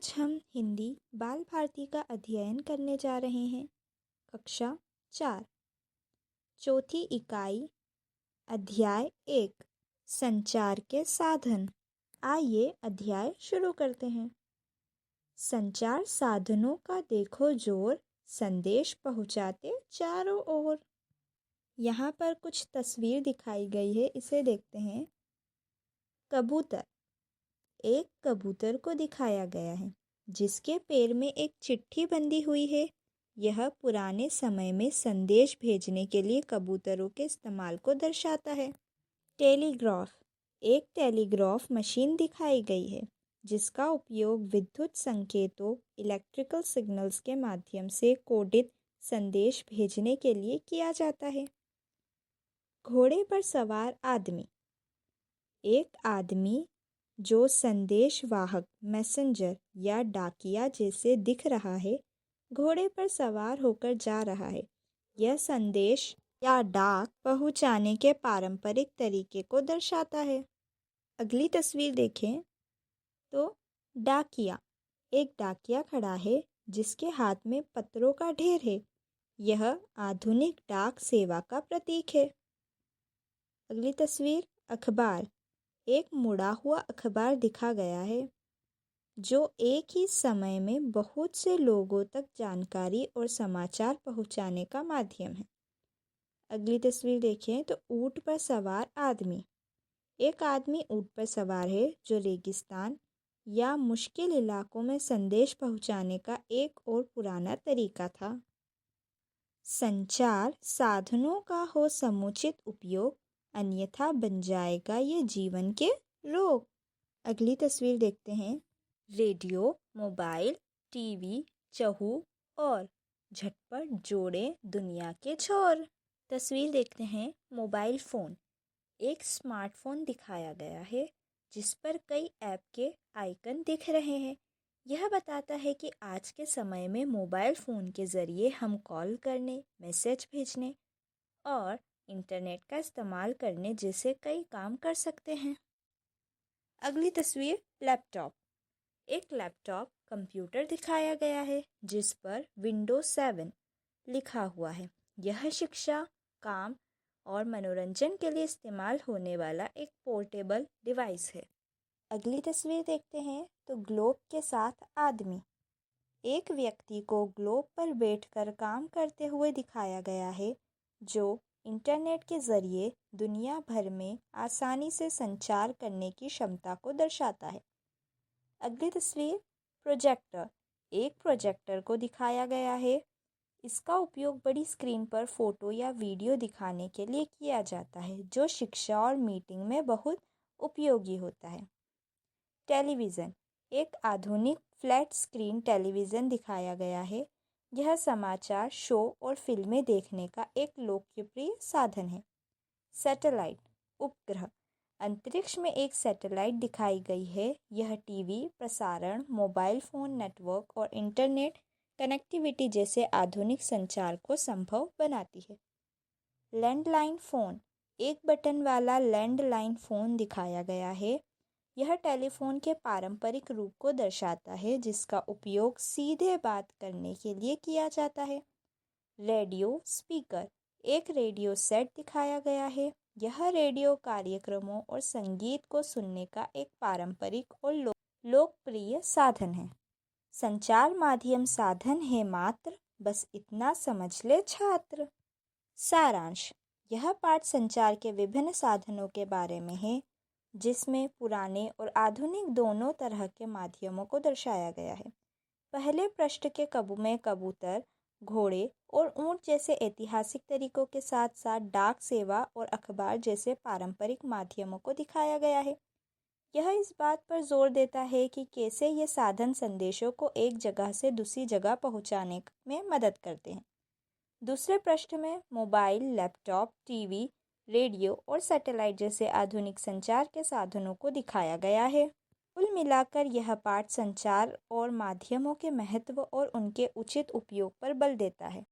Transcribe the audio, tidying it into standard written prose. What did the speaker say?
आज हम हिंदी बाल भारती का अध्ययन करने जा रहे हैं। कक्षा 4 चौथी इकाई अध्याय 1 संचार के साधन। आइए अध्याय शुरू करते हैं। संचार साधनों का देखो जोर, संदेश पहुंचाते चारों ओर। यहाँ पर कुछ तस्वीर दिखाई गई है, इसे देखते हैं। कबूतर, एक कबूतर को दिखाया गया है जिसके पैर में एक चिट्ठी बंधी हुई है। यह पुराने समय में संदेश भेजने के लिए कबूतरों के इस्तेमाल को दर्शाता है। टेलीग्राफ, एक टेलीग्राफ मशीन दिखाई गई है जिसका उपयोग विद्युत संकेतों इलेक्ट्रिकल सिग्नल्स के माध्यम से कोडित संदेश भेजने के लिए किया जाता है। घोड़े पर सवार आदमी, एक आदमी जो संदेश वाहक मैसेंजर या डाकिया जैसे दिख रहा है, घोड़े पर सवार होकर जा रहा है। यह संदेश या डाक पहुंचाने के पारंपरिक तरीके को दर्शाता है। अगली तस्वीर देखें तो डाकिया, एक डाकिया खड़ा है जिसके हाथ में पत्रों का ढेर है। यह आधुनिक डाक सेवा का प्रतीक है। अगली तस्वीर अखबार, एक मुड़ा हुआ अखबार दिखा गया है जो एक ही समय में बहुत से लोगों तक जानकारी और समाचार पहुंचाने का माध्यम है। अगली तस्वीर देखें तो ऊंट पर सवार आदमी, एक आदमी ऊंट पर सवार है जो रेगिस्तान या मुश्किल इलाकों में संदेश पहुंचाने का एक और पुराना तरीका था। संचार साधनों का हो समुचित उपयोग, अन्यथा बन जाएगा ये जीवन के रोग। अगली तस्वीर देखते हैं। रेडियो, मोबाइल, टीवी, चहु और झटपट जोड़े दुनिया के छोर। तस्वीर देखते हैं। मोबाइल फ़ोन, एक स्मार्टफोन दिखाया गया है जिस पर कई ऐप के आइकन दिख रहे हैं। यह बताता है कि आज के समय में मोबाइल फ़ोन के ज़रिए हम कॉल करने, मैसेज भेजने और इंटरनेट का इस्तेमाल करने जैसे कई काम कर सकते हैं। अगली तस्वीर लैपटॉप, एक लैपटॉप कंप्यूटर दिखाया गया है जिस पर विंडोज 7 लिखा हुआ है। यह शिक्षा, काम और मनोरंजन के लिए इस्तेमाल होने वाला एक पोर्टेबल डिवाइस है। अगली तस्वीर देखते हैं तो ग्लोब के साथ आदमी, एक व्यक्ति को ग्लोब पर बैठकर काम करते हुए दिखाया गया है जो इंटरनेट के ज़रिए दुनिया भर में आसानी से संचार करने की क्षमता को दर्शाता है। अगली तस्वीर प्रोजेक्टर, एक प्रोजेक्टर को दिखाया गया है। इसका उपयोग बड़ी स्क्रीन पर फोटो या वीडियो दिखाने के लिए किया जाता है जो शिक्षा और मीटिंग में बहुत उपयोगी होता है। टेलीविज़न, एक आधुनिक फ्लैट स्क्रीन टेलीविज़न दिखाया गया है। यह समाचार, शो और फिल्में देखने का एक लोकप्रिय साधन है। सैटेलाइट, उपग्रह, अंतरिक्ष में एक सैटेलाइट दिखाई गई है। यह टीवी प्रसारण, मोबाइल फ़ोन नेटवर्क और इंटरनेट कनेक्टिविटी जैसे आधुनिक संचार को संभव बनाती है। लैंडलाइन फ़ोन, एक बटन वाला लैंडलाइन फ़ोन दिखाया गया है। यह टेलीफोन के पारंपरिक रूप को दर्शाता है जिसका उपयोग सीधे बात करने के लिए किया जाता है। रेडियो स्पीकर, एक रेडियो सेट दिखाया गया है। यह रेडियो कार्यक्रमों और संगीत को सुनने का एक पारंपरिक और लोकप्रिय साधन है। संचार माध्यम साधन है मात्र, बस इतना समझ ले छात्र। सारांश, यह पाठ संचार के विभिन्न साधनों के बारे में है जिसमें पुराने और आधुनिक दोनों तरह के माध्यमों को दर्शाया गया है। पहले पृष्ठ के में कबूतर, घोड़े और ऊंट जैसे ऐतिहासिक तरीकों के साथ साथ डाक सेवा और अखबार जैसे पारंपरिक माध्यमों को दिखाया गया है। यह इस बात पर जोर देता है कि कैसे ये साधन संदेशों को एक जगह से दूसरी जगह पहुंचाने में मदद करते हैं। दूसरे पृष्ठ में मोबाइल, लैपटॉप, टीवी, रेडियो और सैटेलाइट जैसे आधुनिक संचार के साधनों को दिखाया गया है। कुल मिलाकर यह पाठ संचार और माध्यमों के महत्व और उनके उचित उपयोग पर बल देता है।